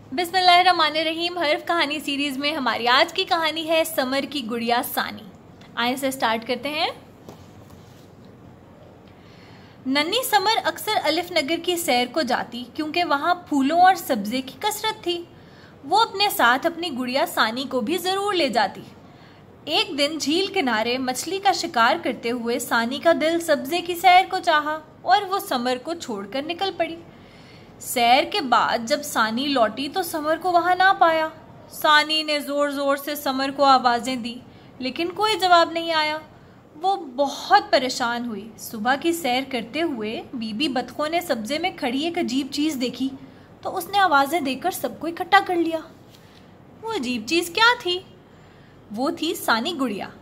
बिस्मिल्लाहिर्रहमानिर्रहीम। हर्फ कहानी सीरीज में हमारी आज की कहानी है समर की गुड़िया सानी। आइए से स्टार्ट करते हैं। नन्ही समर अक्सर अलिफ नगर की सैर को जाती क्योंकि वहां फूलों और सब्जे की कसरत थी। वो अपने साथ अपनी गुड़िया सानी को भी जरूर ले जाती। एक दिन झील किनारे मछली का शिकार करते हुए सानी का दिल सब्जे की सैर को चाहा और वो समर को छोड़कर निकल पड़ी। सैर के बाद जब सानी लौटी तो समर को वहां ना पाया। सानी ने जोर जोर से समर को आवाजें दी लेकिन कोई जवाब नहीं आया। वो बहुत परेशान हुई। सुबह की सैर करते हुए बीबी बतखों ने सब्जे में खड़ी एक अजीब चीज देखी तो उसने आवाजें देकर सबको इकट्ठा कर लिया। वो अजीब चीज क्या थी? वो थी सानी गुड़िया।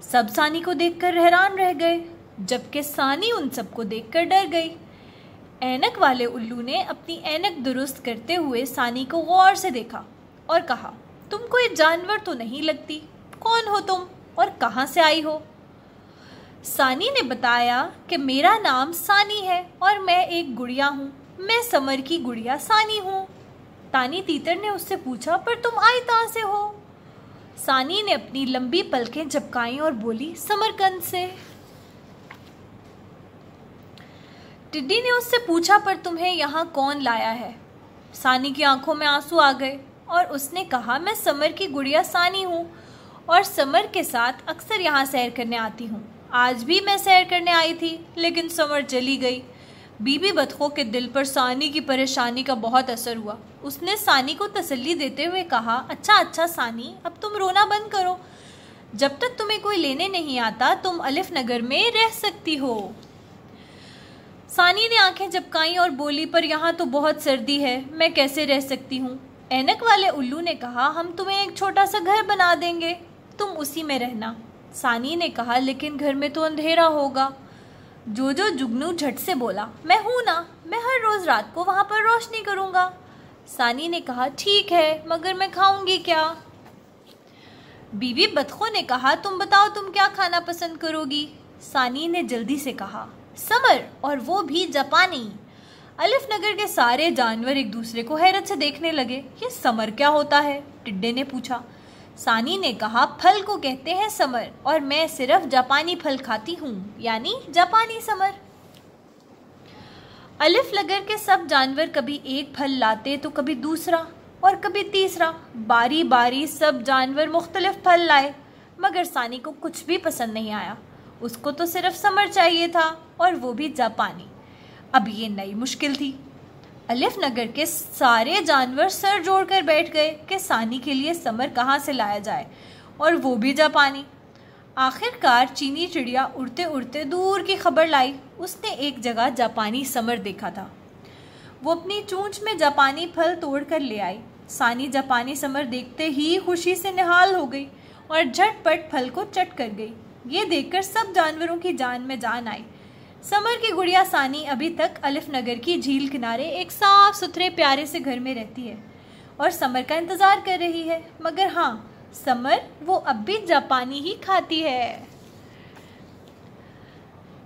सब सानी को देखकर हैरान रह गए जबकि सानी उन सबको देखकर डर गई। ऐनक वाले उल्लू ने अपनी ऐनक दुरुस्त करते हुए सानी को गौर से देखा और कहा, तुम कोई जानवर तो नहीं लगती, कौन हो तुम और कहाँ से आई हो? सानी ने बताया कि मेरा नाम सानी है और मैं एक गुड़िया हूँ। मैं समर की गुड़िया सानी हूँ। तानी तीतर ने उससे पूछा, पर तुम आई कहाँ से हो? सानी ने अपनी लंबी पलकें झपकाई और बोली, समरकंद से। टिड्डी ने उससे पूछा, पर तुम्हें यहाँ कौन लाया है? सानी की आंखों में आंसू आ गए और उसने कहा, मैं समर की गुड़िया सानी हूँ और समर के साथ अक्सर यहाँ सैर करने आती हूँ। आज भी मैं सैर करने आई थी लेकिन समर चली गई। बीबी बतखों के दिल पर सानी की परेशानी का बहुत असर हुआ। उसने सानी को तसल्ली देते हुए कहा, अच्छा सानी, अब तुम रोना बंद करो। जब तक तुम्हें कोई लेने नहीं आता तुम अलिफ नगर में रह सकती हो। सानी ने आंखें झपकाई और बोली, पर यहाँ तो बहुत सर्दी है, मैं कैसे रह सकती हूँ? ऐनक वाले उल्लू ने कहा, हम तुम्हें एक छोटा सा घर बना देंगे, तुम उसी में रहना। सानी ने कहा, लेकिन घर में तो अंधेरा होगा। जो जुगनू झट से बोला, मैं हूं ना, मैं हर रोज रात को वहां पर रोशनी करूंगा। सानी ने कहा, ठीक है, मगर मैं खाऊंगी क्या? बीबी बतखों ने कहा, तुम बताओ तुम क्या खाना पसंद करोगी? सानी ने जल्दी से कहा, समर, और वो भी जापानी। अलिफ नगर के सारे जानवर एक दूसरे को हैरत से देखने लगे। ये समर क्या होता है? टिड्डे ने पूछा। सानी ने कहा, फल को कहते हैं समर और मैं सिर्फ जापानी फल खाती हूँ, यानी जापानी समर। अलिफ नगर के सब जानवर कभी एक फल लाते तो कभी दूसरा और कभी तीसरा। बारी बारी सब जानवर मुख्तलिफ फल लाए मगर सानी को कुछ भी पसंद नहीं आया। उसको तो सिर्फ समर चाहिए था और वो भी जापानी। अब ये नई मुश्किल थी। अलिफ नगर के सारे जानवर सर जोड़कर बैठ गए कि सानी के लिए समर कहाँ से लाया जाए और वो भी जापानी। आखिरकार चीनी चिड़िया उड़ते उड़ते दूर की खबर लाई। उसने एक जगह जापानी समर देखा था। वो अपनी चोंच में जापानी फल तोड़ कर ले आई। सानी जापानी समर देखते ही खुशी से निहाल हो गई और झटपट फल को चट कर गई। ये देखकर सब जानवरों की जान में जान आई। समर की गुड़िया सानी अभी तक अलिफ नगर की झील किनारे एक साफ सुथरे प्यारे से घर में रहती है और समर का इंतजार कर रही है। मगर हाँ, समर वो अब भी जापानी ही खाती है।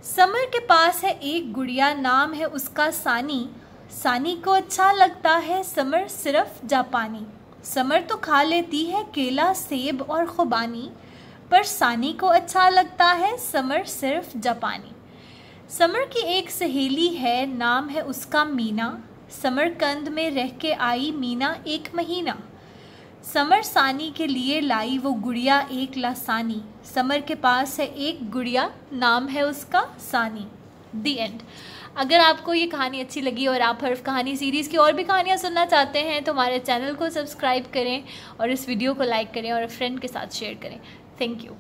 समर के पास है एक गुड़िया, नाम है उसका सानी। सानी को अच्छा लगता है समर सिर्फ जापानी। समर तो खा लेती है केला, सेब और खुबानी, पर सानी को अच्छा लगता है समर सिर्फ जापानी। समर की एक सहेली है, नाम है उसका मीना। समरकंद में रह के आई मीना एक महीना। समर सानी के लिए लाई वो गुड़िया एक लासानी। समर के पास है एक गुड़िया, नाम है उसका सानी। दी एंड। अगर आपको ये कहानी अच्छी लगी और आप हर्फ कहानी सीरीज़ की और भी कहानियाँ सुनना चाहते हैं तो हमारे चैनल को सब्सक्राइब करें और इस वीडियो को लाइक करें और फ्रेंड के साथ शेयर करें। Thank you.